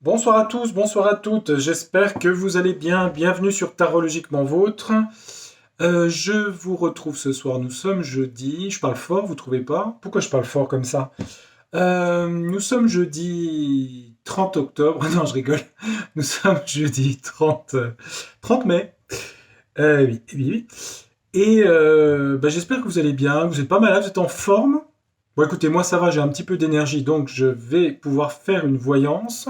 Bonsoir à tous, bonsoir à toutes, j'espère que vous allez bien. Bienvenue sur Tarologiquement Vôtre. Je vous retrouve ce soir, nous sommes jeudi. Je parle fort, vous trouvez pas? Pourquoi je parle fort comme ça? Nous sommes jeudi 30 octobre. Non, je rigole. Nous sommes jeudi 30 mai. Oui, oui, oui. Et j'espère que vous allez bien, que vous êtes pas malade, vous êtes en forme. Bon, écoutez, moi ça va, j'ai un petit peu d'énergie, donc je vais pouvoir faire une voyance.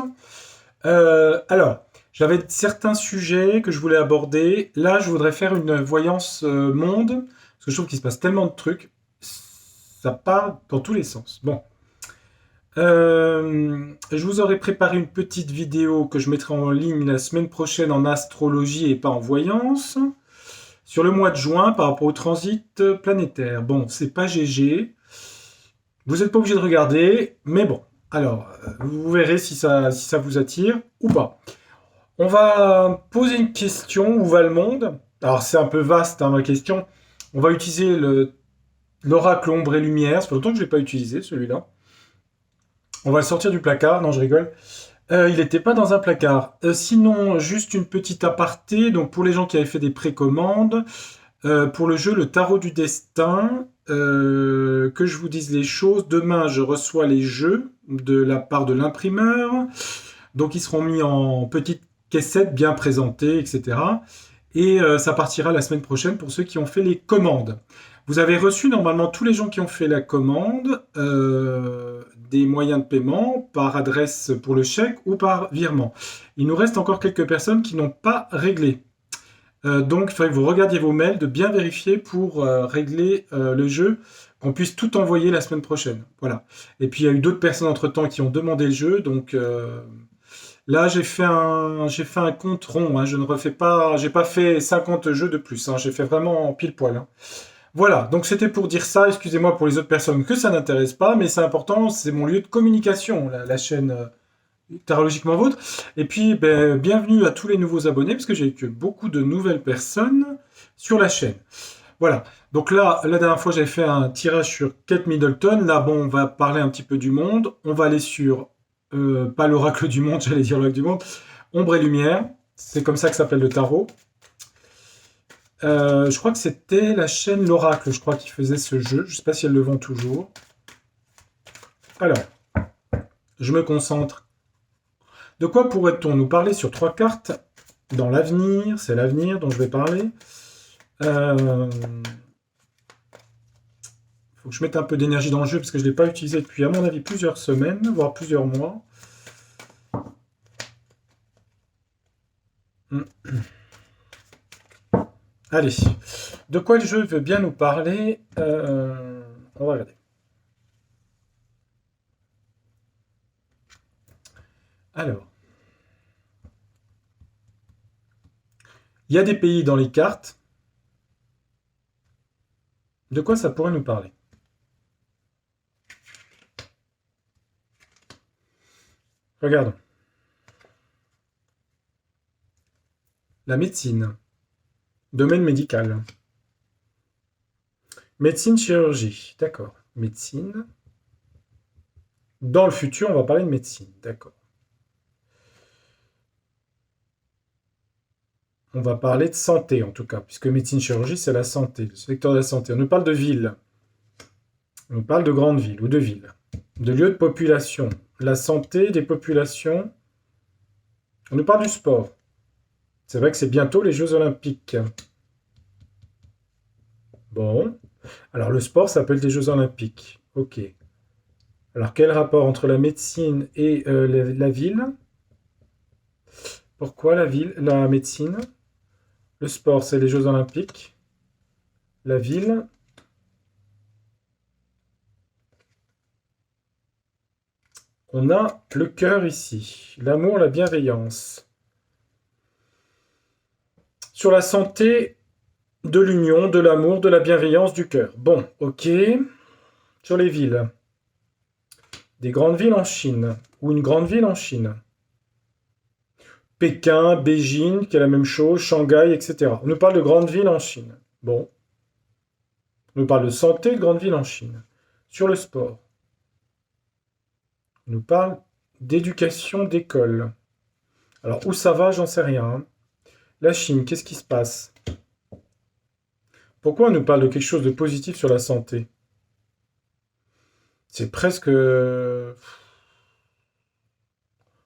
Alors, j'avais certains sujets que je voulais aborder. Là, je voudrais faire une voyance monde, parce que je trouve qu'il se passe tellement de trucs. Ça part dans tous les sens. Bon. Je vous aurais préparé une petite vidéo que je mettrai en ligne la semaine prochaine en astrologie et pas en voyance. Sur le mois de juin par rapport au transit planétaire. Bon, c'est pas GG. Vous n'êtes pas obligé de regarder, mais bon. Alors, vous verrez si ça vous attire ou pas. On va poser une question, où va le monde? Alors c'est un peu vaste hein, ma question. On va utiliser l'oracle ombre et lumière, ça fait longtemps que je ne l'ai pas utilisé celui-là. On va le sortir du placard, non je rigole. Il n'était pas dans un placard. Sinon, juste une petite aparté, donc pour les gens qui avaient fait des précommandes, pour le jeu Le Tarot du Destin, que je vous dise les choses, demain je reçois les jeux de la part de l'imprimeur, donc ils seront mis en petite caissette bien présentée, etc. Et ça partira la semaine prochaine pour ceux qui ont fait les commandes. Vous avez reçu normalement tous les gens qui ont fait la commande des moyens de paiement par adresse pour le chèque ou par virement. Il nous reste encore quelques personnes qui n'ont pas réglé. Donc il faudrait que vous regardiez vos mails, de bien vérifier pour régler le jeu, qu'on puisse tout envoyer la semaine prochaine. Voilà. Et puis il y a eu d'autres personnes entre-temps qui ont demandé le jeu, donc là, j'ai fait un compte rond. Hein. Je ne refais pas, j'ai pas fait 50 jeux de plus. Hein. J'ai fait vraiment pile poil. Hein. Voilà. Donc c'était pour dire ça. Excusez-moi pour les autres personnes que ça n'intéresse pas, mais c'est important. C'est mon lieu de communication, la chaîne Tarologiquement Vôtre. Et puis, bienvenue à tous les nouveaux abonnés, parce que j'ai eu que beaucoup de nouvelles personnes sur la chaîne. Voilà. Donc là, la dernière fois, j'avais fait un tirage sur Kate Middleton. Là, bon, on va parler un petit peu du monde. On va aller sur, pas l'oracle du monde, j'allais dire l'oracle du monde, Ombre et Lumière. C'est comme ça que s'appelle le tarot. Je crois que c'était la chaîne L'Oracle, je crois, qui faisait ce jeu. Je ne sais pas si elle le vend toujours. Alors, je me concentre. De quoi pourrait-on nous parler sur 3 cartes dans l'avenir? C'est l'avenir dont je vais parler. Faut que je mette un peu d'énergie dans le jeu parce que je ne l'ai pas utilisé depuis, à mon avis, plusieurs semaines, voire plusieurs mois. Allez, de quoi le jeu veut bien nous parler? On va regarder. Alors, il y a des pays dans les cartes. De quoi ça pourrait nous parler? Regardons. La médecine. Domaine médical. Médecine, chirurgie. D'accord. Médecine. Dans le futur, on va parler de médecine. D'accord. On va parler de santé, en tout cas, puisque médecine, chirurgie, c'est la santé, le secteur de la santé. On nous parle de ville. On nous parle de grandes villes ou de villes. De lieux de population. La santé des populations. On nous parle du sport. C'est vrai que c'est bientôt les Jeux Olympiques. Bon. Alors le sport s'appelle des Jeux Olympiques. Ok. Alors quel rapport entre la médecine et la ville? Pourquoi la ville, la médecine? Le sport, c'est les Jeux Olympiques. La ville. On a le cœur ici. L'amour, la bienveillance. Sur la santé de l'union, de l'amour, de la bienveillance, du cœur. Bon, ok. Sur les villes. Des grandes villes en Chine. Ou une grande ville en Chine. Pékin, Beijing, qui est la même chose, Shanghai, etc. On nous parle de grandes villes en Chine. Bon. On nous parle de santé de grandes villes en Chine. Sur le sport. On nous parle d'éducation d'école. Alors, où ça va, j'en sais rien, hein. La Chine, qu'est-ce qui se passe? Pourquoi on nous parle de quelque chose de positif sur la santé? C'est presque...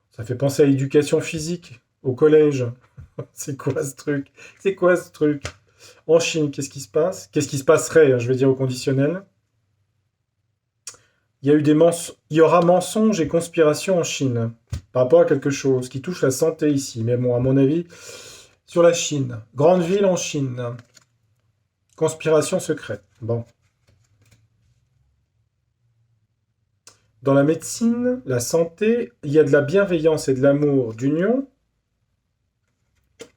Ça fait penser à l'éducation physique, au collège. C'est quoi ce truc? C'est quoi ce truc? En Chine, qu'est-ce qui se passe? Qu'est-ce qui se passerait, hein, je vais dire au conditionnel? Il y aura mensonges et conspiration en Chine par rapport à quelque chose qui touche la santé ici. Mais bon, à mon avis, sur la Chine. Grande ville en Chine. Conspiration secrète. Bon. Dans la médecine, la santé, il y a de la bienveillance et de l'amour d'union.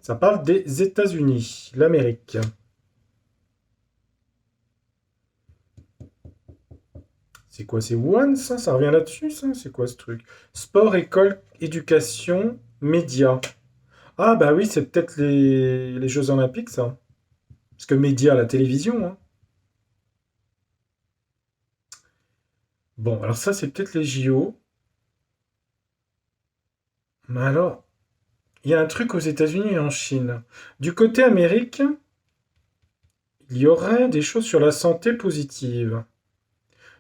Ça parle des États-Unis, l'Amérique. C'est quoi, c'est Wuhan, ça? Ça revient là-dessus, ça? C'est quoi ce truc? Sport, école, éducation, médias. Ah bah oui, c'est peut-être les Jeux Olympiques, ça. Parce que médias, la télévision, hein. Bon, alors ça, c'est peut-être les JO. Mais alors, il y a un truc aux États-Unis et en Chine. Du côté Amérique, il y aurait des choses sur la santé positive.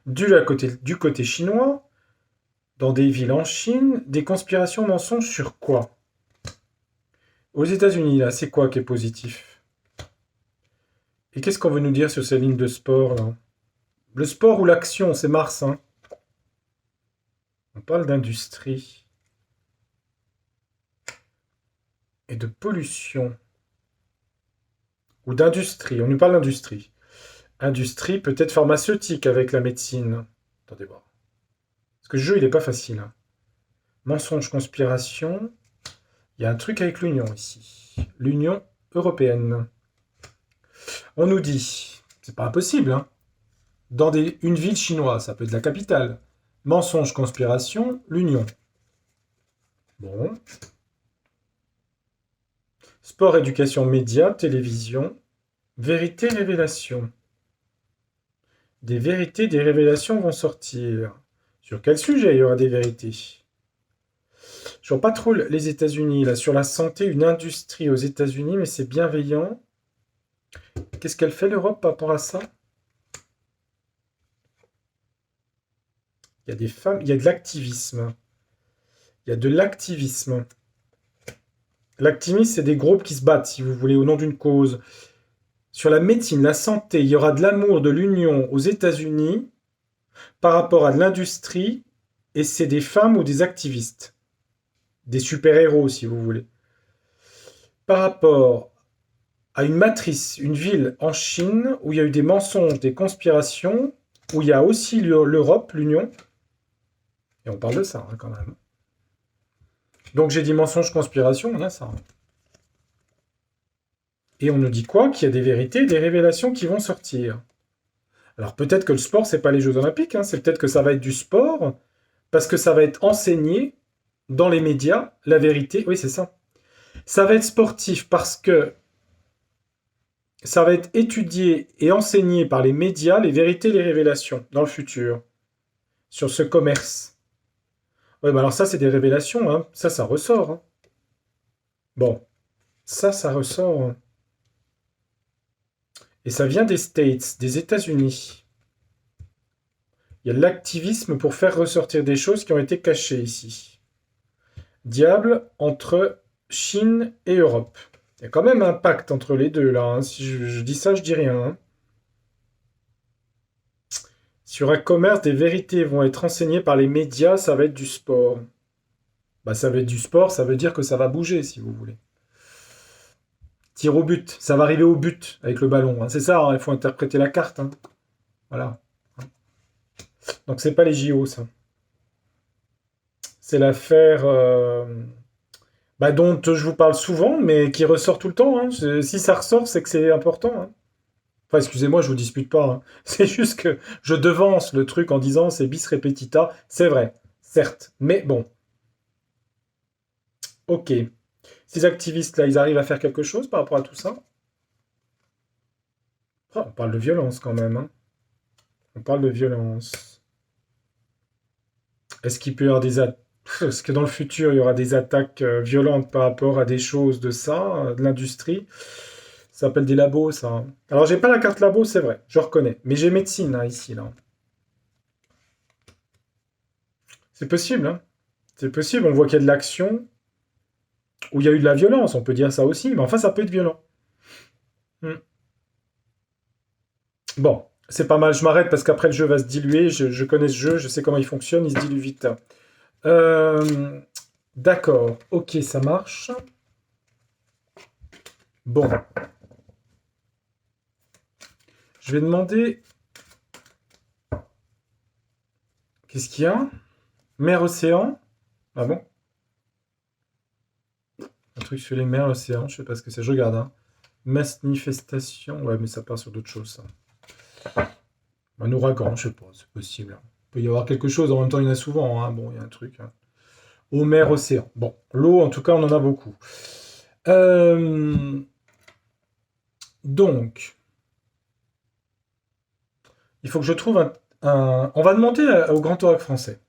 Du côté chinois, dans des villes en Chine, des conspirations mensonges sur quoi? Aux États-Unis, là, c'est quoi qui est positif? Et qu'est-ce qu'on veut nous dire sur ces lignes de sport, là? Le sport ou l'action, c'est Mars, hein. On parle d'industrie et de pollution. Ou d'industrie, on nous parle d'industrie. Industrie peut-être pharmaceutique avec la médecine. Attendez voir. Parce que le jeu, il n'est pas facile, hein. Mensonge, conspiration. Il y a un truc avec l'Union ici. L'Union européenne. On nous dit, c'est pas impossible, hein. Une ville chinoise, ça peut être la capitale. Mensonge, conspiration, l'Union. Bon. Sport, éducation, médias, télévision. Vérité, révélation. Des vérités, des révélations vont sortir. Sur quel sujet il y aura des vérités? Je vois pas trop les États-Unis là. Sur la santé, une industrie aux États-Unis, mais c'est bienveillant. Qu'est-ce qu'elle fait l'Europe par rapport à ça? Il y a des femmes, il y a de l'activisme. Il y a de l'activisme. L'activisme, c'est des groupes qui se battent, si vous voulez, au nom d'une cause. Sur la médecine, la santé, il y aura de l'amour, de l'union aux États-Unis par rapport à de l'industrie, et c'est des femmes ou des activistes. Des super-héros, si vous voulez. Par rapport à une matrice, une ville en Chine, où il y a eu des mensonges, des conspirations, où il y a aussi l'Europe, l'Union, et on parle de ça, hein, quand même. Donc j'ai dit mensonges, conspiration, on a ça. Et on nous dit quoi? Qu'il y a des vérités, des révélations qui vont sortir. Alors peut-être que le sport, c'est pas les Jeux Olympiques, hein, c'est peut-être que ça va être du sport, parce que ça va être enseigné dans les médias, la vérité, oui c'est ça. Ça va être sportif parce que ça va être étudié et enseigné par les médias, les vérités, les révélations, dans le futur, sur ce commerce. Oui, mais alors ça, c'est des révélations, hein. Ça ressort, hein. Bon, ça ressort, hein. Et ça vient des States, des États-Unis. Il y a de l'activisme pour faire ressortir des choses qui ont été cachées ici. Diable entre Chine et Europe. Il y a quand même un pacte entre les deux, là, hein. Si je dis ça, je dis rien, hein. Sur un commerce, des vérités vont être enseignées par les médias, ça va être du sport. Bah, ça va être du sport, ça veut dire que ça va bouger, si vous voulez. Tir au but, ça va arriver au but avec le ballon, hein. C'est ça, hein, il faut interpréter la carte, hein. Voilà. Donc c'est pas les JO, ça. C'est l'affaire bah, dont je vous parle souvent, mais qui ressort tout le temps, hein. Si ça ressort, c'est que c'est important, hein. Enfin, excusez-moi, je vous dispute pas, hein. C'est juste que je devance le truc en disant c'est bis repetita. C'est vrai, certes. Mais bon, ok. Ces activistes-là, ils arrivent à faire quelque chose par rapport à tout ça? Oh, on parle de violence quand même, hein. On parle de violence. Est-ce qu'il peut y avoir des Parce que dans le futur, il y aura des attaques violentes par rapport à des choses de ça, de l'industrie. Ça s'appelle des labos, ça, hein. Alors, j'ai pas la carte labo, c'est vrai, je reconnais. Mais j'ai médecine, hein, ici, là. C'est possible, hein. C'est possible, on voit qu'il y a de l'action, ou il y a eu de la violence, on peut dire ça aussi, mais enfin, ça peut être violent. Hmm. Bon, c'est pas mal, je m'arrête parce qu'après le jeu va se diluer, je connais ce jeu, je sais comment il fonctionne, il se dilue vite. Euh, d'accord, ok, ça marche. Bon, je vais demander, qu'est-ce qu'il y a? Mer-océan? Ah bon? Un truc sur les mers, l'océan, je sais pas ce que c'est, je regarde, hein. Manifestation, ouais, mais ça part sur d'autres choses, ça. Un ouragan, je sais pas, c'est possible, hein. Il peut y avoir quelque chose, en même temps, il y en a souvent, hein. Bon, il y a un truc, hein. Eau, mer, océan. Bon, l'eau, en tout cas, on en a beaucoup. Euh, donc, il faut que je trouve On va demander au Grand Oracle français.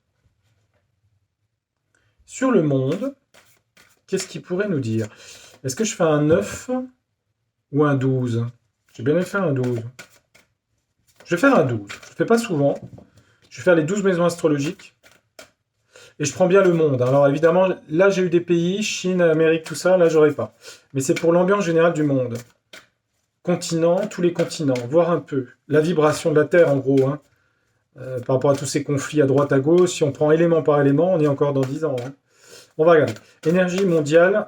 Sur le monde, qu'est-ce qu'il pourrait nous dire? Est-ce que je fais un 9 ou un 12? J'ai bien aimé faire un 12. Je vais faire un 12. Je ne fais pas souvent. Je vais faire les 12 maisons astrologiques. Et je prends bien le monde. Alors évidemment, là j'ai eu des pays, Chine, Amérique, tout ça, là j'aurais pas. Mais c'est pour l'ambiance générale du monde. Continent, tous les continents, voir un peu. La vibration de la Terre en gros, hein. Par rapport à tous ces conflits à droite, à gauche, si on prend élément par élément, on est encore dans 10 ans, hein. On va regarder. Énergie mondiale,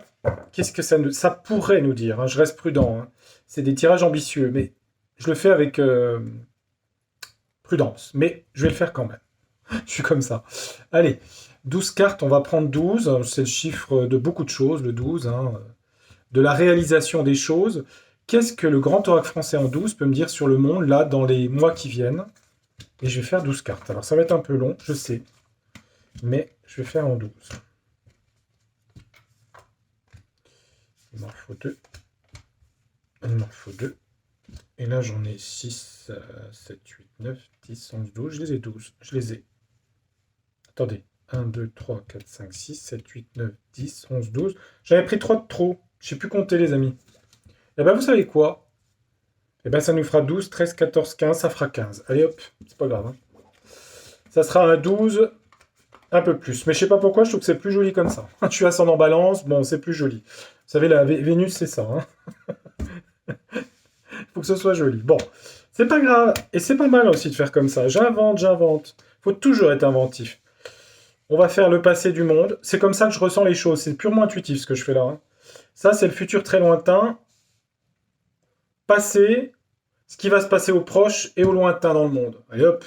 qu'est-ce que ça pourrait nous dire, hein. Je reste prudent, hein. C'est des tirages ambitieux, mais je le fais avec prudence. Mais je vais le faire quand même. Je suis comme ça. Allez, 12 cartes, on va prendre 12. C'est le chiffre de beaucoup de choses, le 12, hein. De la réalisation des choses. Qu'est-ce que le grand oracle français en 12 peut me dire sur le monde, là, dans les mois qui viennent? Et je vais faire 12 cartes. Alors, ça va être un peu long, je sais. Mais je vais faire en 12. Il m'en faut 2. Il m'en faut 2. Et là, j'en ai 6, 7, 8, 9, 10, 11, 12. Je les ai 12. Je les ai. Attendez. 1, 2, 3, 4, 5, 6, 7, 8, 9, 10, 11, 12. J'avais pris 3 de trop. Je sais plus compter, les amis. Et ben, vous savez quoi? Et ben, ça nous fera 12, 13, 14, 15. Ça fera 15. Allez, hop. C'est pas grave, hein. Ça sera un 12, un peu plus. Mais je sais pas pourquoi, je trouve que c'est plus joli comme ça. Je suis ascendant balance. Bon, c'est plus joli. Vous savez, la Vénus, c'est ça, hein. Faut que ce soit joli. Bon, c'est pas grave. Et c'est pas mal aussi de faire comme ça. J'invente, j'invente. Faut toujours être inventif. On va faire le passé du monde. C'est comme ça que je ressens les choses. C'est purement intuitif ce que je fais là, hein. Ça, c'est le futur très lointain. Passé, ce qui va se passer au proche et au lointain dans le monde. Allez hop,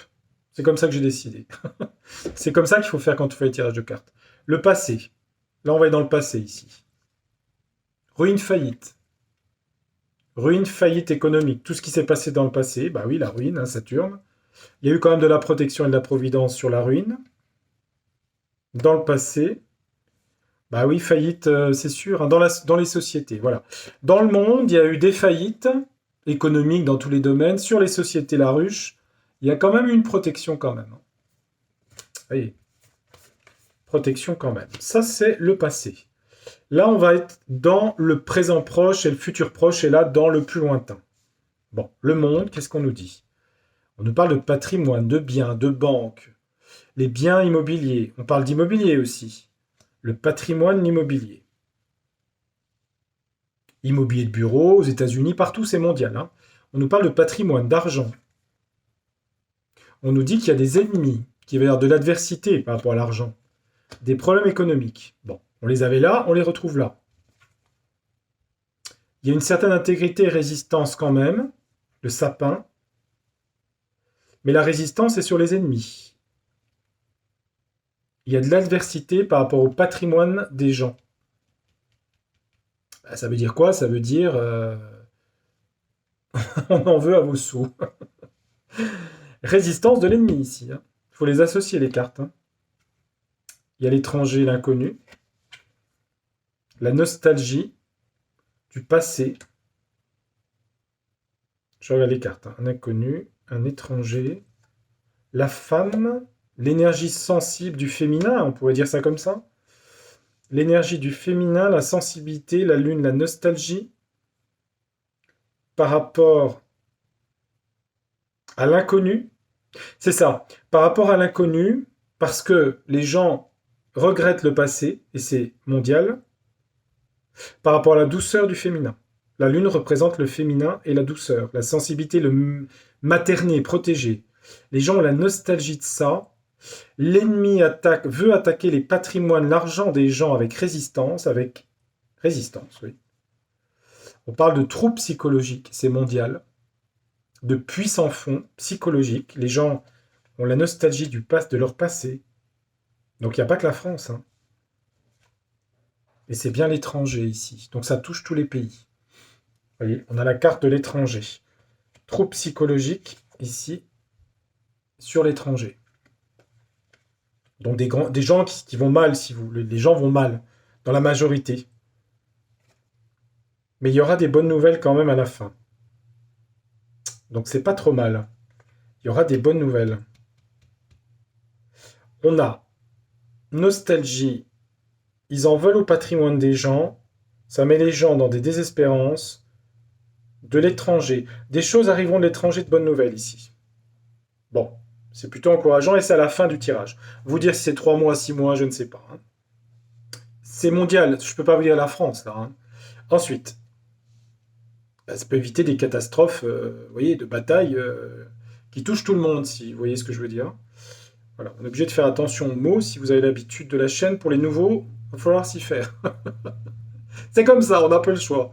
c'est comme ça que j'ai décidé. C'est comme ça qu'il faut faire quand on fait les tirages de cartes. Le passé. Là, on va être dans le passé ici. Ruine, faillite. Ruine, faillite économique. Tout ce qui s'est passé dans le passé, bah oui, la ruine, hein, Saturne. Il y a eu quand même de la protection et de la providence sur la ruine. Dans le passé, bah oui, faillite, c'est sûr, hein, dans les sociétés, voilà. Dans le monde, il y a eu des faillites économiques dans tous les domaines. Sur les sociétés, la ruche, il y a quand même une protection quand même, hein. Vous voyez, protection quand même. Ça, c'est le passé. Là, on va être dans le présent proche et le futur proche, et là, dans le plus lointain. Bon, le monde, qu'est-ce qu'on nous dit? On nous parle de patrimoine, de biens, de banques, les biens immobiliers. On parle d'immobilier aussi. Le patrimoine immobilier. Immobilier de bureau, aux États-Unis, partout, c'est mondial, hein. On nous parle de patrimoine, d'argent. On nous dit qu'il y a des ennemis, qu'il va y avoir de l'adversité par rapport à l'argent, des problèmes économiques. Bon, on les avait là, on les retrouve là. Il y a une certaine intégrité et résistance quand même, le sapin, mais la résistance est sur les ennemis. Il y a de l'adversité par rapport au patrimoine des gens. Bah, ça veut dire quoi? Ça veut dire on en veut à vos sous. Résistance de l'ennemi ici, hein. Il faut les associer les cartes, hein. Il y a l'étranger, l'inconnu, la nostalgie du passé. Je regarde les cartes, hein. Un inconnu, un étranger, la femme l'énergie sensible du féminin, on pourrait dire ça comme ça. L'énergie du féminin, la sensibilité, la lune, la nostalgie, par rapport à l'inconnu. C'est ça, par rapport à l'inconnu, parce que les gens regrettent le passé, et c'est mondial, par rapport à la douceur du féminin. La lune représente le féminin et la douceur, la sensibilité, le materné, protégé. Les gens ont la nostalgie de ça. L'ennemi veut attaquer les patrimoines, l'argent des gens avec résistance, oui. On parle de troubles psychologiques, c'est mondial, de puissants fonds psychologiques. Les gens ont la nostalgie de leur passé. Donc il n'y a pas que la France, hein. Et c'est bien l'étranger ici. Donc ça touche tous les pays. Vous voyez, on a la carte de l'étranger. Troubles psychologiques ici sur l'étranger. Donc des gens qui vont mal, si vous voulez. Les gens vont mal, dans la majorité. Mais il y aura des bonnes nouvelles quand même à la fin. Donc c'est pas trop mal. Il y aura des bonnes nouvelles. On a nostalgie. Ils en veulent au patrimoine des gens. Ça met les gens dans des désespérances. De l'étranger. Des choses arriveront de l'étranger de bonnes nouvelles ici. Bon, c'est plutôt encourageant et c'est à la fin du tirage. Vous dire si c'est 3 mois, 6 mois, je ne sais pas, hein. C'est mondial, je ne peux pas vous dire la France là, hein. Ensuite, ça peut éviter des catastrophes, vous voyez, de batailles qui touchent tout le monde, si vous voyez ce que je veux dire. Voilà, on est obligé de faire attention aux mots. Si vous avez l'habitude de la chaîne, pour les nouveaux, il va falloir s'y faire. C'est comme ça, on n'a pas le choix.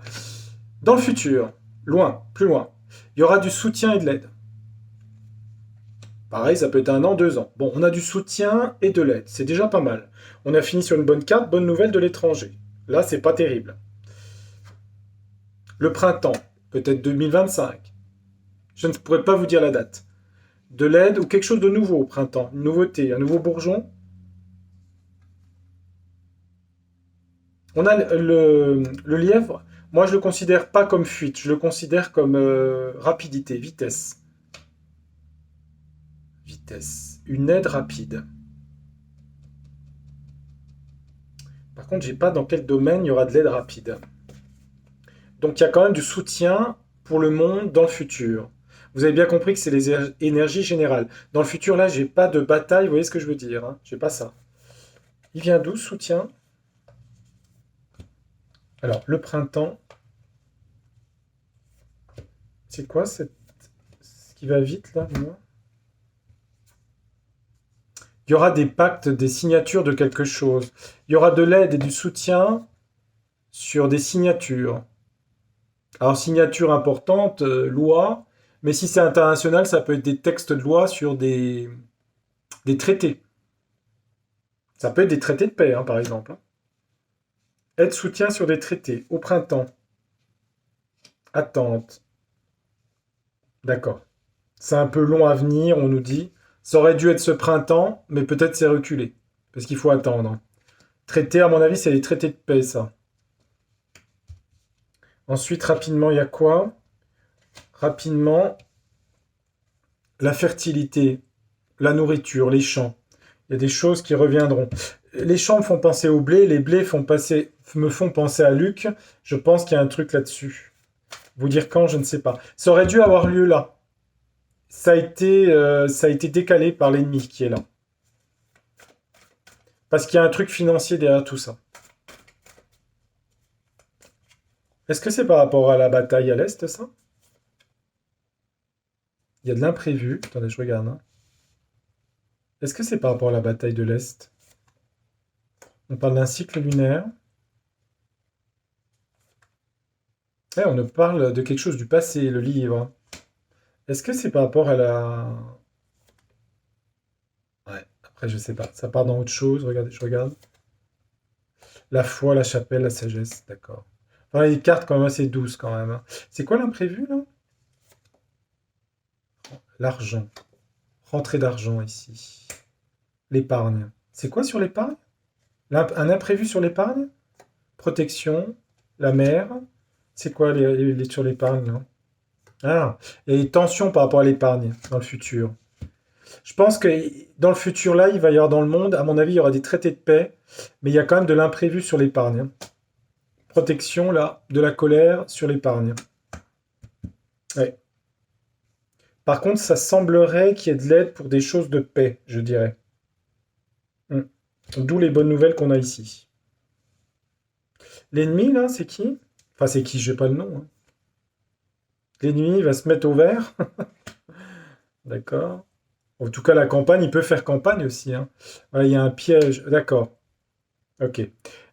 Dans le futur, loin, plus loin, il y aura du soutien et de l'aide. Pareil, ça peut être 1 an, 2 ans. Bon, on a du soutien et de l'aide, c'est déjà pas mal. On a fini sur une bonne carte, bonne nouvelle de l'étranger. Là, c'est pas terrible. Le printemps, peut-être 2025. Je ne pourrais pas vous dire la date. De l'aide ou quelque chose de nouveau au printemps, une nouveauté, un nouveau bourgeon. On a le lièvre. Moi, je le considère pas comme fuite, je le considère comme rapidité, vitesse. Vitesse. Une aide rapide. Par contre, j'ai pas dans quel domaine il y aura de l'aide rapide. Donc il y a quand même du soutien pour le monde dans le futur. Vous avez bien compris que c'est les énergies générales. Dans le futur, là, j'ai pas de bataille, vous voyez ce que je veux dire, hein. J'ai pas ça. Il vient d'où, soutien? Alors, le printemps, c'est quoi ce qui va vite, là, moi? Il y aura des pactes, des signatures de quelque chose. Il y aura de l'aide et du soutien sur des signatures. Alors, signature importante, loi, mais si c'est international, ça peut être des textes de loi sur des traités. Ça peut être des traités de paix, hein, par exemple, hein. Aide soutien sur des traités. Au printemps. Attente. D'accord. C'est un peu long à venir, on nous dit. Ça aurait dû être ce printemps, mais peut-être c'est reculé. Parce qu'il faut attendre. Traité, à mon avis, c'est les traités de paix, ça. Ensuite, rapidement, il y a quoi? Rapidement, la fertilité, la nourriture, les champs. Il y a des choses qui reviendront. Les champs me font penser au blé, les blés me font penser à Luc. Je pense qu'il y a un truc là-dessus. Vous dire quand, je ne sais pas. Ça aurait dû avoir lieu là. Ça a été décalé par l'ennemi qui est là. Parce qu'il y a un truc financier derrière tout ça. Est-ce que c'est par rapport à la bataille à l'Est, ça? Il y a de l'imprévu. Attendez, je regarde, hein. Est-ce que c'est par rapport à la bataille de l'Est? On parle d'un cycle lunaire. Ouais, on nous parle de quelque chose du passé, le livre. Est-ce que c'est par rapport à la... Ouais, après, je sais pas. Ça part dans autre chose. Regardez, je regarde. La foi, la chapelle, la sagesse. D'accord. Enfin, les cartes, quand même, assez douces, quand même, hein. C'est quoi l'imprévu, là? L'argent. Rentrée d'argent, ici. L'épargne. C'est quoi sur l'épargne? Un imprévu sur l'épargne? Protection. La mer. C'est quoi sur l'épargne, là? Ah, et tension par rapport à l'épargne dans le futur. Je pense que dans le futur, là, il va y avoir dans le monde, à mon avis, il y aura des traités de paix, mais il y a quand même de l'imprévu sur l'épargne, hein. Protection, là, de la colère sur l'épargne. Ouais. Par contre, ça semblerait qu'il y ait de l'aide pour des choses de paix, je dirais. Hmm. D'où les bonnes nouvelles qu'on a ici. L'ennemi, là, c'est qui? Enfin, c'est qui? Je n'ai pas le nom, hein. L'ennemi va se mettre au vert. D'accord. En tout cas, la campagne, il peut faire campagne aussi, hein. Voilà, il y a un piège. D'accord. Ok.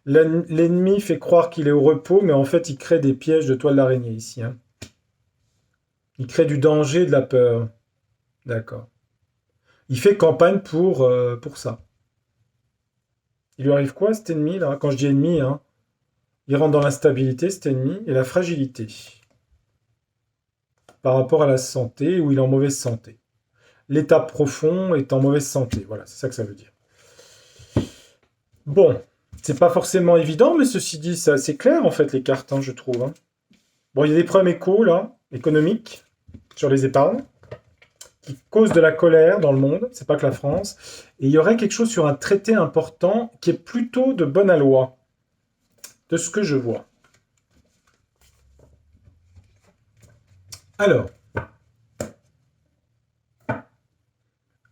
L'ennemi fait croire qu'il est au repos, mais en fait, il crée des pièges de toile d'araignée ici, hein. Il crée du danger, de la peur. D'accord. Il fait campagne pour ça. Il lui arrive quoi, cet ennemi, là? Quand je dis ennemi, hein, il rentre dans l'instabilité, cet ennemi, et la fragilité par rapport à la santé, où il est en mauvaise santé. L'état profond est en mauvaise santé. Voilà, c'est ça que ça veut dire. Bon, c'est pas forcément évident, mais ceci dit, c'est assez clair, en fait, les cartes, hein, je trouve, hein. Bon, il y a des problèmes là, économiques, sur les épargnes, qui causent de la colère dans le monde, c'est pas que la France. Et il y aurait quelque chose sur un traité important qui est plutôt de bonne aloi, de ce que je vois. Alors,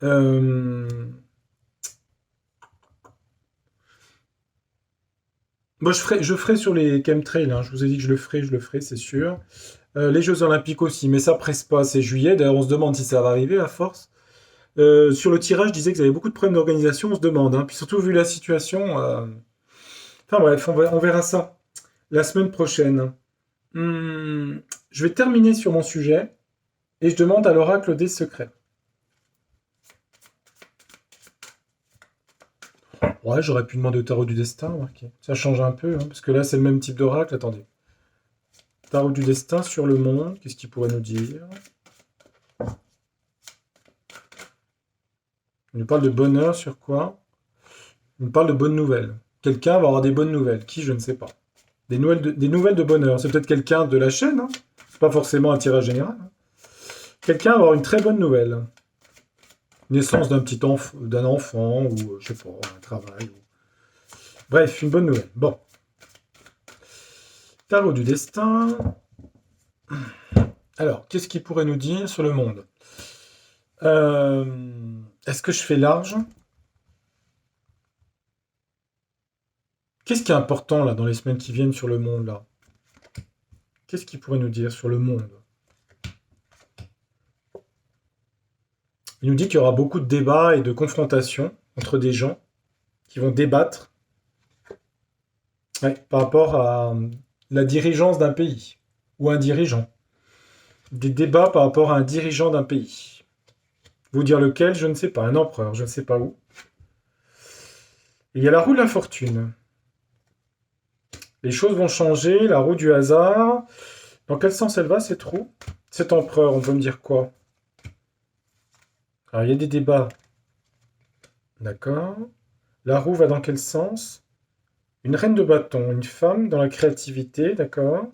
euh, bon, je ferai sur les chemtrails, hein. Je vous ai dit que je le ferai, c'est sûr. Les Jeux Olympiques aussi, mais ça presse pas, c'est juillet. D'ailleurs, on se demande si ça va arriver à force. Sur le tirage, je disais que vous avez beaucoup de problèmes d'organisation, on se demande, hein. Puis surtout, vu la situation. Enfin bref, on verra ça la semaine prochaine. Je vais terminer sur mon sujet et je demande à l'oracle des secrets. Ouais, j'aurais pu demander au tarot du destin, remarquez. Ça change un peu, hein, parce que là, c'est le même type d'oracle. Attendez. Tarot du destin sur le monde, qu'est-ce qu'il pourrait nous dire? Il nous parle de bonheur sur quoi? Il nous parle de bonnes nouvelles. Quelqu'un va avoir des bonnes nouvelles. Qui, je ne sais pas. Des nouvelles de bonheur. C'est peut-être quelqu'un de la chaîne, hein. C'est pas forcément un tirage général, hein. Quelqu'un va avoir une très bonne nouvelle. Naissance d'un enfant, ou je sais pas, un travail. Bref, une bonne nouvelle. Bon. Tarot du destin. Alors, qu'est-ce qu'il pourrait nous dire sur le monde? Est-ce que je fais large? Qu'est-ce qui est important là dans les semaines qui viennent sur le monde là? Qu'est-ce qu'il pourrait nous dire sur le monde? Il nous dit qu'il y aura beaucoup de débats et de confrontations entre des gens qui vont débattre, ouais, par rapport à la dirigeance d'un pays ou un dirigeant. Des débats par rapport à un dirigeant d'un pays. Vous dire lequel, je ne sais pas. Un empereur, je ne sais pas où. Et il y a la roue de la fortune. Les choses vont changer, la roue du hasard. Dans quel sens elle va, cette roue? Cet empereur, on peut me dire quoi? Alors, il y a des débats. D'accord. La roue va dans quel sens? Une reine de bâton, une femme dans la créativité, d'accord.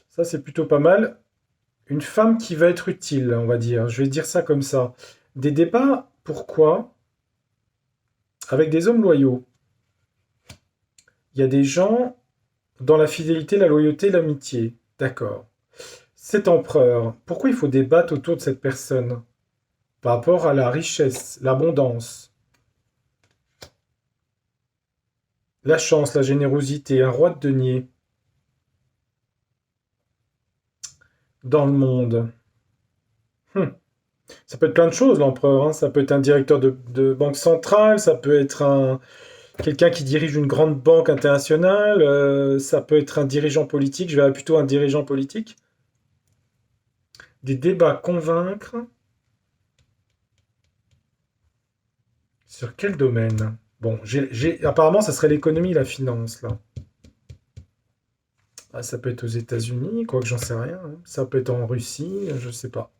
Ça, c'est plutôt pas mal. Une femme qui va être utile, on va dire. Je vais dire ça comme ça. Des débats, pourquoi? Avec des hommes loyaux. Il y a des gens dans la fidélité, la loyauté, l'amitié. D'accord. Cet empereur, pourquoi il faut débattre autour de cette personne? Par rapport à la richesse, l'abondance, la chance, la générosité, un roi de denier dans le monde. Hum. Ça peut être plein de choses, l'empereur, hein. Ça peut être un directeur de banque centrale, ça peut être quelqu'un qui dirige une grande banque internationale, ça peut être un dirigeant politique, je verrais plutôt un dirigeant politique. Des débats convaincre. Sur quel domaine? Bon, apparemment, ça serait l'économie, la finance, là. Ah, ça peut être aux États-Unis, quoique j'en sais rien, hein. Ça peut être en Russie, je sais pas.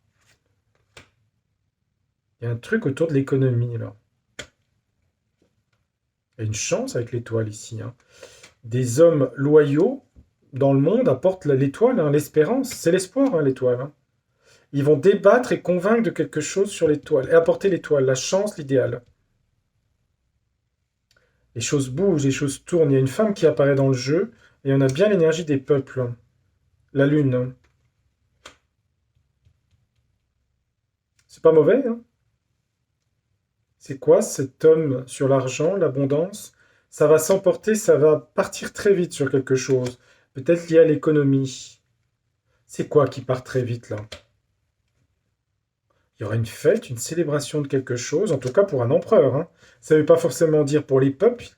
Il y a un truc autour de l'économie, là. Il y a une chance avec l'étoile ici, hein. Des hommes loyaux dans le monde apportent l'étoile, hein, l'espérance. C'est l'espoir, hein, l'étoile, hein. Ils vont débattre et convaincre de quelque chose sur l'étoile. Et apporter l'étoile, la chance, l'idéal. Les choses bougent, les choses tournent. Il y a une femme qui apparaît dans le jeu. Et on a bien l'énergie des peuples. La lune. C'est pas mauvais, hein? C'est quoi cet homme sur l'argent, l'abondance? Ça va s'emporter, ça va partir très vite sur quelque chose. Peut-être lié à l'économie. C'est quoi qui part très vite là? Il y aura une fête, une célébration de quelque chose, en tout cas pour un empereur, hein. Ça ne veut pas forcément dire pour les peuples.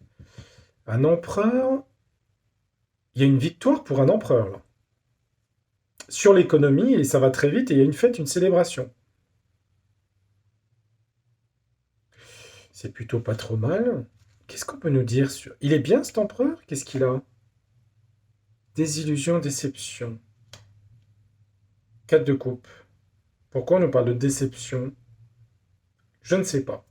Un empereur, il y a une victoire pour un empereur là. Sur l'économie, et ça va très vite, et il y a une fête, une célébration. C'est plutôt pas trop mal. Qu'est-ce qu'on peut nous dire sur... Il est bien cet empereur? Qu'est-ce qu'il a? Désillusion, déception. 4 de coupe. Pourquoi on nous parle de déception? Je ne sais pas.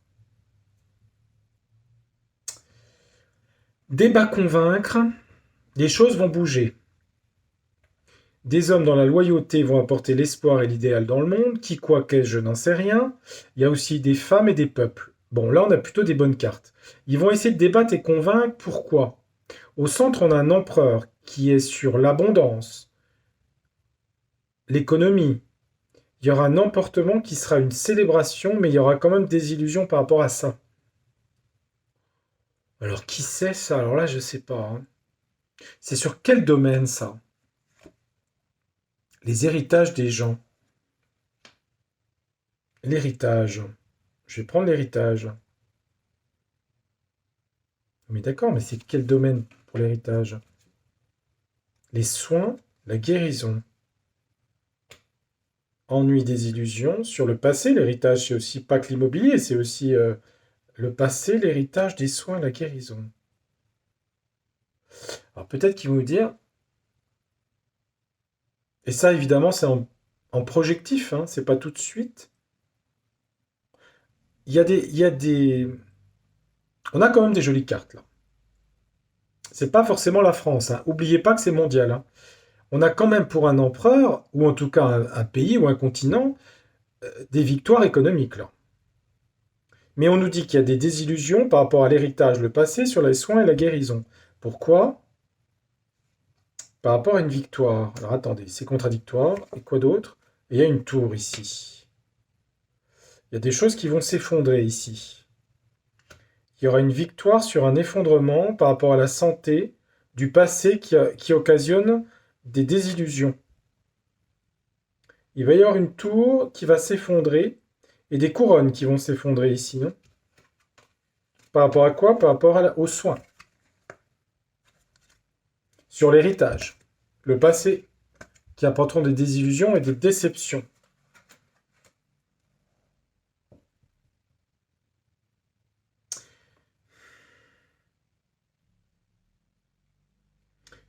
Débat convaincre, les choses vont bouger. Des hommes dans la loyauté vont apporter l'espoir et l'idéal dans le monde. Qui quoi qu'est-ce, je n'en sais rien. Il y a aussi des femmes et des peuples. Bon, là, on a plutôt des bonnes cartes. Ils vont essayer de débattre et convaincre. Pourquoi? Au centre, on a un empereur qui est sur l'abondance, l'économie. Il y aura un emportement qui sera une célébration, mais il y aura quand même des illusions par rapport à ça. Alors, qui sait ça? Alors là, je sais pas, hein. C'est sur quel domaine, ça? Les héritages des gens. L'héritage. Je vais prendre l'héritage. Mais d'accord, mais c'est quel domaine pour l'héritage? Les soins, la guérison. Ennui, des illusions. Sur le passé, l'héritage, c'est aussi pas que l'immobilier, c'est aussi le passé, l'héritage, des soins, la guérison. Alors peut-être qu'ils vont nous dire, et ça évidemment c'est en projectif, hein, c'est pas tout de suite. Il y a des... On a quand même des jolies cartes là. C'est pas forcément la France, hein. Oubliez pas que c'est mondial, hein. On a quand même pour un empereur, ou en tout cas un pays ou un continent, des victoires économiques là. Mais on nous dit qu'il y a des désillusions par rapport à l'héritage, le passé, sur les soins et la guérison. Pourquoi? Par rapport à une victoire. Alors attendez, c'est contradictoire. Et quoi d'autre? Et il y a une tour ici. Il y a des choses qui vont s'effondrer ici. Il y aura une victoire sur un effondrement par rapport à la santé du passé qui occasionne des désillusions. Il va y avoir une tour qui va s'effondrer et des couronnes qui vont s'effondrer ici, non? Par rapport à quoi? Par rapport aux soins. Sur l'héritage. Le passé qui apporteront des désillusions et des déceptions.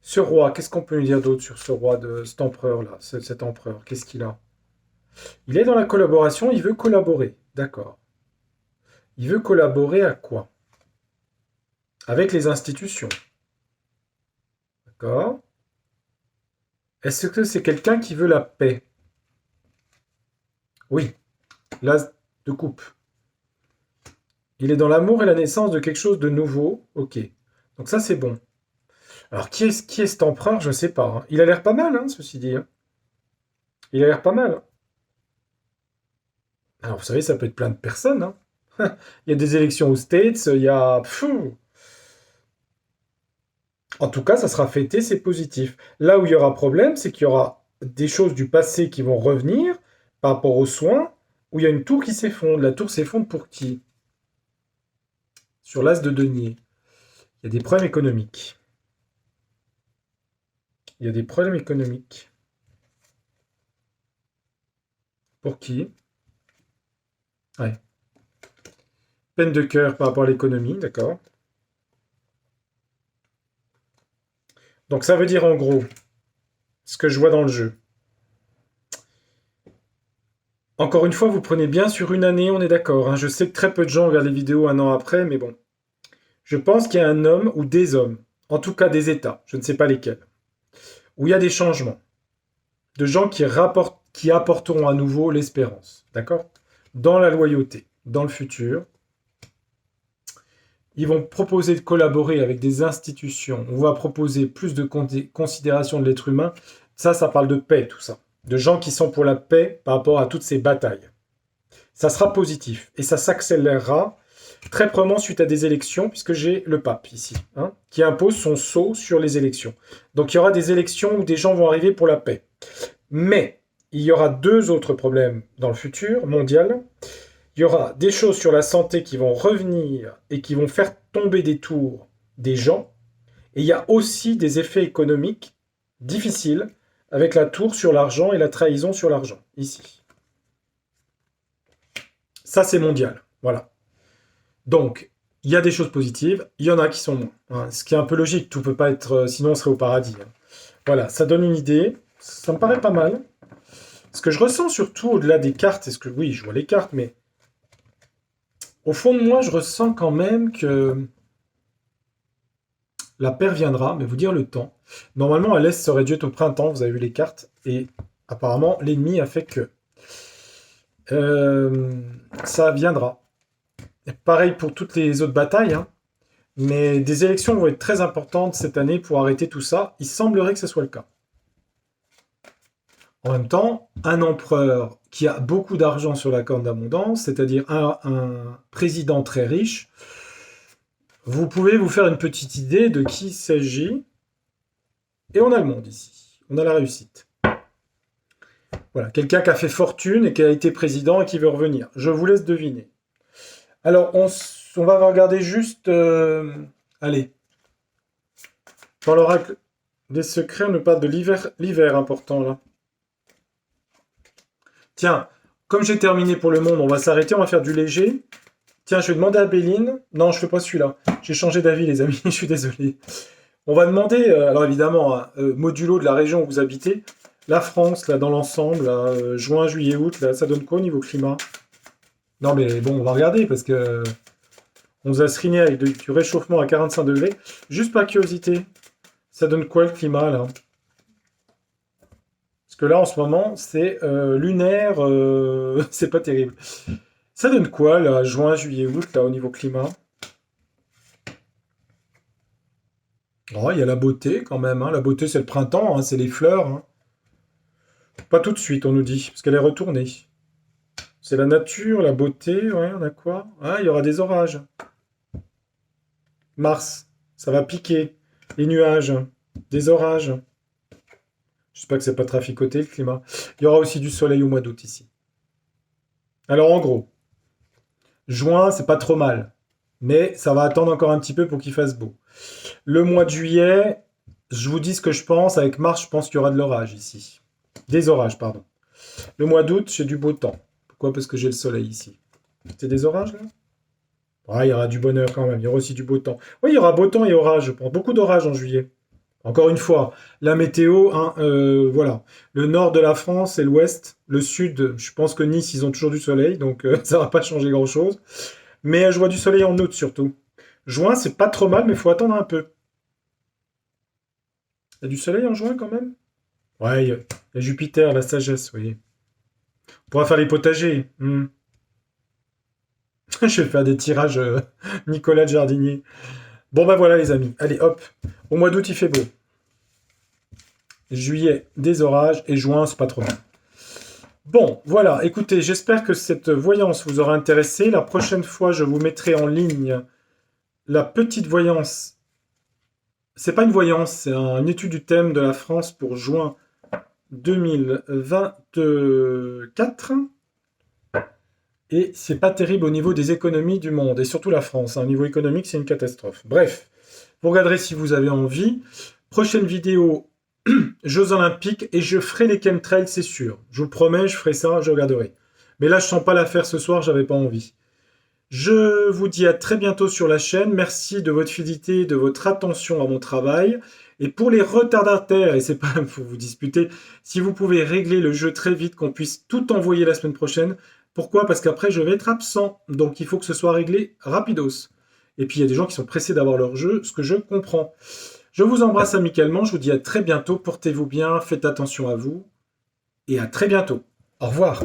Ce roi, qu'est-ce qu'on peut lui dire d'autre sur ce roi, de cet empereur-là, cet empereur? Qu'est-ce qu'il a? Il est dans la collaboration, il veut collaborer. D'accord. Il veut collaborer à quoi? Avec les institutions. D'accord. Est-ce que c'est quelqu'un qui veut la paix? Oui. L'as de coupe. Il est dans l'amour et la naissance de quelque chose de nouveau. Ok. Donc ça, c'est bon. Alors, qui est cet empereur? Je ne sais pas, hein. Il a l'air pas mal, hein, ceci dit, hein. Il a l'air pas mal. Alors, vous savez, ça peut être plein de personnes, hein. Il y a des élections aux States, il y a... Pfou. En tout cas, ça sera fêté, c'est positif. Là où il y aura problème, c'est qu'il y aura des choses du passé qui vont revenir par rapport aux soins, où il y a une tour qui s'effondre. La tour s'effondre pour qui? Sur l'as de denier. Il y a des problèmes économiques. Il y a des problèmes économiques. Pour qui? Ouais. Peine de cœur par rapport à l'économie, d'accord. Donc ça veut dire en gros, ce que je vois dans le jeu. Encore une fois, vous prenez bien sur une année, on est d'accord, hein. Je sais que très peu de gens regardent les vidéos un an après, mais bon. Je pense qu'il y a un homme ou des hommes, en tout cas des États, je ne sais pas lesquels, où il y a des changements. De gens qui qui apporteront à nouveau l'espérance. D'accord? Dans la loyauté, dans le futur. Ils vont proposer de collaborer avec des institutions. On va proposer plus de considération de l'être humain. Ça parle de paix, tout ça. De gens qui sont pour la paix par rapport à toutes ces batailles. Ça sera positif. Et ça s'accélérera très probablement suite à des élections, puisque j'ai le pape ici, hein, qui impose son sceau sur les élections. Donc il y aura des élections où des gens vont arriver pour la paix. Mais il y aura deux autres problèmes dans le futur mondial. Il y aura des choses sur la santé qui vont revenir et qui vont faire tomber des tours des gens. Et il y a aussi des effets économiques difficiles avec la tour sur l'argent et la trahison sur l'argent, ici. Ça, c'est mondial. Voilà. Donc, il y a des choses positives, il y en a qui sont moins. Hein, ce qui est un peu logique, tout ne peut pas être... sinon, on serait au paradis. Hein. Voilà, ça donne une idée. Ça me paraît pas mal. Ce que je ressens surtout, au-delà des cartes, est-ce que... Oui, je vois les cartes, mais... Au fond de moi, je ressens quand même que la paix reviendra, mais vous dire le temps. Normalement, à l'Est, ça aurait dû être au printemps, vous avez vu les cartes, et apparemment, l'ennemi a fait que... ça viendra. Et pareil pour toutes les autres batailles, hein. Mais des élections vont être très importantes cette année pour arrêter tout ça. Il semblerait que ce soit le cas. En même temps, un empereur qui a beaucoup d'argent sur la corne d'abondance, c'est-à-dire un président très riche, vous pouvez vous faire une petite idée de qui il s'agit. Et on a le monde ici. On a la réussite. Voilà, quelqu'un qui a fait fortune et qui a été président et qui veut revenir. Je vous laisse deviner. Alors, on va regarder juste... allez. Dans l'oracle des secrets, on nous parle de l'hiver important, là. Tiens, comme j'ai terminé pour le monde, on va s'arrêter, on va faire du léger. Tiens, je vais demander à Béline. Non, je ne fais pas celui-là. J'ai changé d'avis, les amis, je suis désolé. On va demander, alors évidemment, modulo de la région où vous habitez, la France, là, dans l'ensemble, juin, juillet, août, là, ça donne quoi au niveau climat? Non, mais bon, on va regarder, parce que on nous a screené avec du réchauffement à 45 degrés. Juste par curiosité, ça donne quoi le climat, là? Parce que là, en ce moment, c'est lunaire, c'est pas terrible. Ça donne quoi, là, juin, juillet, août, là, au niveau climat? Oh, il y a la beauté, quand même, hein. La beauté, c'est le printemps, hein, c'est les fleurs, hein. Pas tout de suite, on nous dit, parce qu'elle est retournée. C'est la nature, la beauté, ouais, on a quoi? Ah, il y aura des orages. Mars, ça va piquer. Les nuages, des orages. J'espère que c'est pas traficoté, le climat. Il y aura aussi du soleil au mois d'août, ici. Alors, en gros, juin, c'est pas trop mal. Mais ça va attendre encore un petit peu pour qu'il fasse beau. Le mois de juillet, je vous dis ce que je pense. Avec Mars, je pense qu'il y aura de l'orage ici. Des orages, pardon. Le mois d'août, j'ai du beau temps. Pourquoi? Parce que j'ai le soleil ici. C'est des orages, là? Ouais, il y aura du bonheur quand même. Il y aura aussi du beau temps. Oui, il y aura beau temps et orage, je pense. Beaucoup d'orages en juillet. Encore une fois, la météo, hein, voilà. Le nord de la France et l'ouest. Le sud, je pense que Nice, ils ont toujours du soleil, donc ça va pas changer grand-chose. Mais je vois du soleil en août, surtout. Juin, c'est pas trop mal, mais il faut attendre un peu. Il y a du soleil en juin, quand même? Ouais, il y a Jupiter, la sagesse, vous voyez. On pourra faire les potagers. Je vais faire des tirages Nicolas de Jardinier. Bon, ben voilà, les amis. Allez, hop. Au mois d'août, il fait beau. Juillet, des orages. Et juin, c'est pas trop mal. Bon, voilà. Écoutez, j'espère que cette voyance vous aura intéressé. La prochaine fois, je vous mettrai en ligne la petite voyance. C'est pas une voyance, c'est une étude du thème de la France pour juin 2024. Et c'est pas terrible au niveau des économies du monde, et surtout la France. Au niveau économique, c'est une catastrophe. Bref, vous regarderez si vous avez envie. Prochaine vidéo, Jeux Olympiques, et je ferai les chemtrails, c'est sûr. Je vous le promets, je ferai ça, je regarderai. Mais là, je sens pas la faire ce soir, j'avais pas envie. Je vous dis à très bientôt sur la chaîne. Merci de votre fidélité, de votre attention à mon travail. Et pour les retardataires, et c'est pas pour vous disputer, si vous pouvez régler le jeu très vite, qu'on puisse tout envoyer la semaine prochaine. Pourquoi? Parce qu'après, je vais être absent. Donc, il faut que ce soit réglé rapidos. Et puis, il y a des gens qui sont pressés d'avoir leur jeu, ce que je comprends. Je vous embrasse amicalement. Je vous dis à très bientôt. Portez-vous bien. Faites attention à vous. Et à très bientôt. Au revoir.